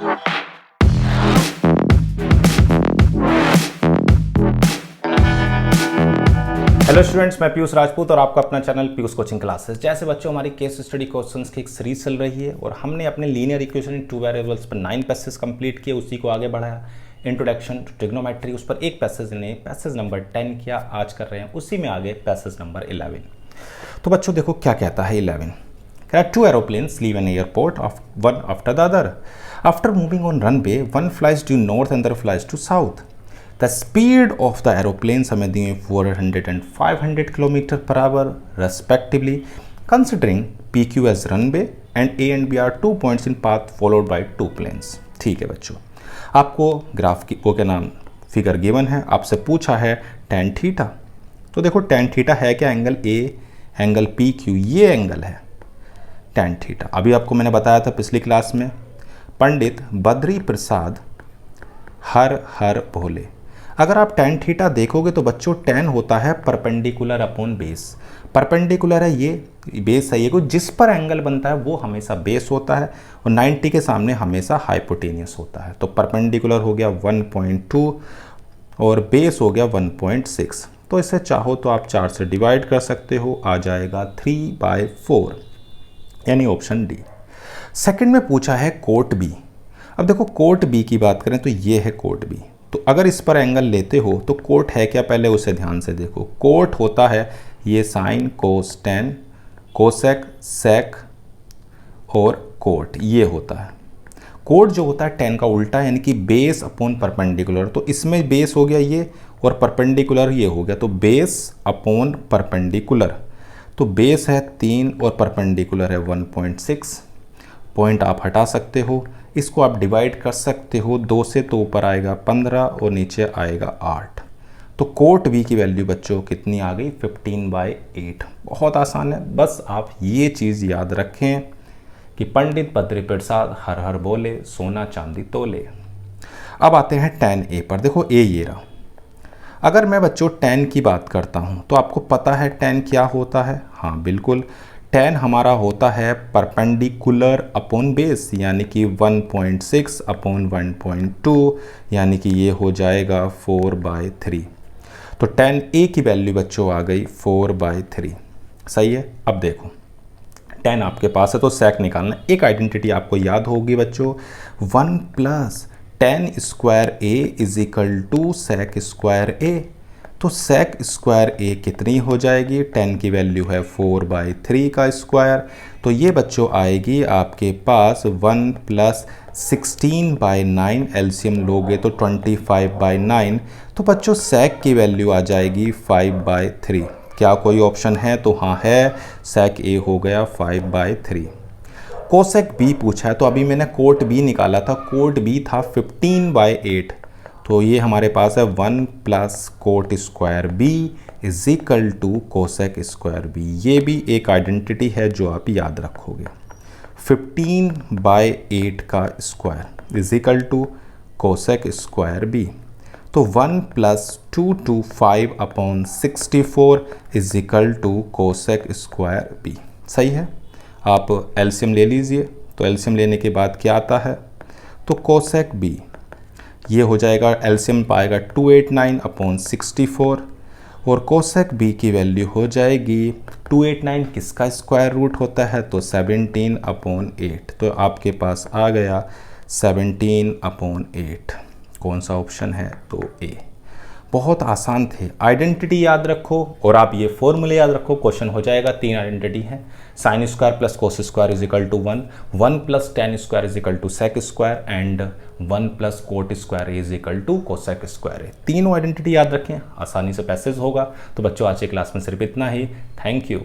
Hello students, मैं पीयूष राजपूत और आपका अपना चैनल पीयूष कोचिंग क्लासेस। जैसे बच्चों हमारी केस स्टडी क्वेश्चंस की एक सीरीज चल रही है और हमने अपने linear equation in two variables पर 9 पैसेज कंप्लीट किए, उसी को आगे बढ़ाया। इंट्रोडक्शन टू ट्रिग्नोमेट्री, उस पर एक पैसेज ने पैसेज नंबर 10 किया, आज कर रहे हैं उसी में आगे पैसेज नंबर 11। तो बच्चों देखो क्या कहता है 11। कह रहा 2 aeroplanes leave an airport of one after the other. After moving on runway, one flies due north and the other flies to south. The speed of the aeroplanes हमें दी है 400 and 500 km per hour respectively. Considering PQ as runway and A and B are 2 points in path followed by 2 planes. ठीक है बच्चों, आपको graph की वो क्या नाम फिगर गिवन है, आपसे पूछा है tan थीटा। तो देखो tan थीटा है क्या, एंगल A एंगल PQ, ये एंगल है tan थीटा। अभी आपको मैंने बताया था पिछली क्लास में, पंडित बद्री प्रसाद हर हर भोले। अगर आप tan थीटा देखोगे तो बच्चों tan होता है परपेंडिकुलर अपॉन बेस। परपेंडिकुलर है ये, बेस है ये, को जिस पर एंगल बनता है वो हमेशा बेस होता है और 90 के सामने हमेशा हाइपोटेनियस होता है। तो परपेंडिकुलर हो गया 1.2 और बेस हो गया 1.6। तो इसे चाहो तो आप 4 से डिवाइड कर सकते हो, आ जाएगा 3/4, यानी ऑप्शन डी। सेकंड में पूछा है कोट बी। अब देखो कोट बी की बात करें तो ये है कोट बी। तो अगर इस पर एंगल लेते हो तो कोट है क्या, पहले उसे ध्यान से देखो। कोट होता है ये sine cos tan cosec sec और कोट, ये होता है। कोट जो होता है टेन का उल्टा, यानी कि बेस अपॉन परपेंडिकुलर। तो इसमें बेस हो गया ये और परपेंडिकुलर ये हो गया, तो बेस अपॉन परपेंडिकुलर। तो बेस है 3 और परपेंडिकुलर है 1.6। पॉइंट आप हटा सकते हो, इसको आप डिवाइड कर सकते हो 2 से, तो ऊपर आएगा 15 और नीचे आएगा 8। तो कोट बी की वैल्यू बच्चों कितनी आ गई, 15/8। बहुत आसान है, बस आप ये चीज़ याद रखें कि पंडित बद्री प्रसाद हर हर बोले, सोना चांदी तोले। अब आते हैं tan ए पर। देखो ए ये रहा। अगर मैं बच्चों tan की बात करता हूँ तो आपको पता है tan क्या होता है। हाँ बिल्कुल, tan हमारा होता है परपेंडिकुलर अपॉन बेस, यानी कि 1.6 अपॉन 1.2, यानी कि ये हो जाएगा 4/3। तो tan ए की वैल्यू बच्चों आ गई 4/3। सही है। अब देखो tan आपके पास है तो sec निकालना। एक आइडेंटिटी आपको याद होगी बच्चों, 1 + tan square A is equal to sec square A. तो sec स्क्वायर ए कितनी हो जाएगी, tan की वैल्यू है 4/3 का स्क्वायर। तो ये बच्चों आएगी आपके पास 1 + 16/9, एलसीएम लोगे तो 25/9। तो बच्चों sec की वैल्यू आ जाएगी 5/3। क्या कोई ऑप्शन है, तो हाँ है, sec ए हो गया 5/3। कोसेक बी पूछा है, तो अभी मैंने कोट बी निकाला था, कोट बी था 15/8। तो ये हमारे पास है 1 + cot square B is equal to cosec square B. ये भी एक आइडेंटिटी है जो आप याद रखोगे। 15/8 का square is equal to cosec square B. तो 1 + 2/5/64 is equal to cosec square B. सही है। आप एलसीएम ले लीजिए। तो एलसीएम लेने के बाद क्या आता है, तो कोसेक बी ये हो जाएगा, एलसीएम पाएगा 289/64 और कोसेक बी की वैल्यू हो जाएगी 289 किसका स्क्वायर रूट होता है, तो 17/8। तो आपके पास आ गया 17/8। कौन सा ऑप्शन है, तो ए। बहुत आसान थे। आइडेंटिटी याद रखो और आप ये फॉर्मूले याद रखो, क्वेश्चन हो जाएगा। 3 आइडेंटिटी है, sine square plus cos square is equal to 1, 1 + tan square is equal to sec square and 1 + cot square is equal to cosec square है। तीनों आइडेंटिटी याद रखें, आसानी से पैसेज होगा। तो बच्चों आज की क्लास में सिर्फ इतना ही। Thank you.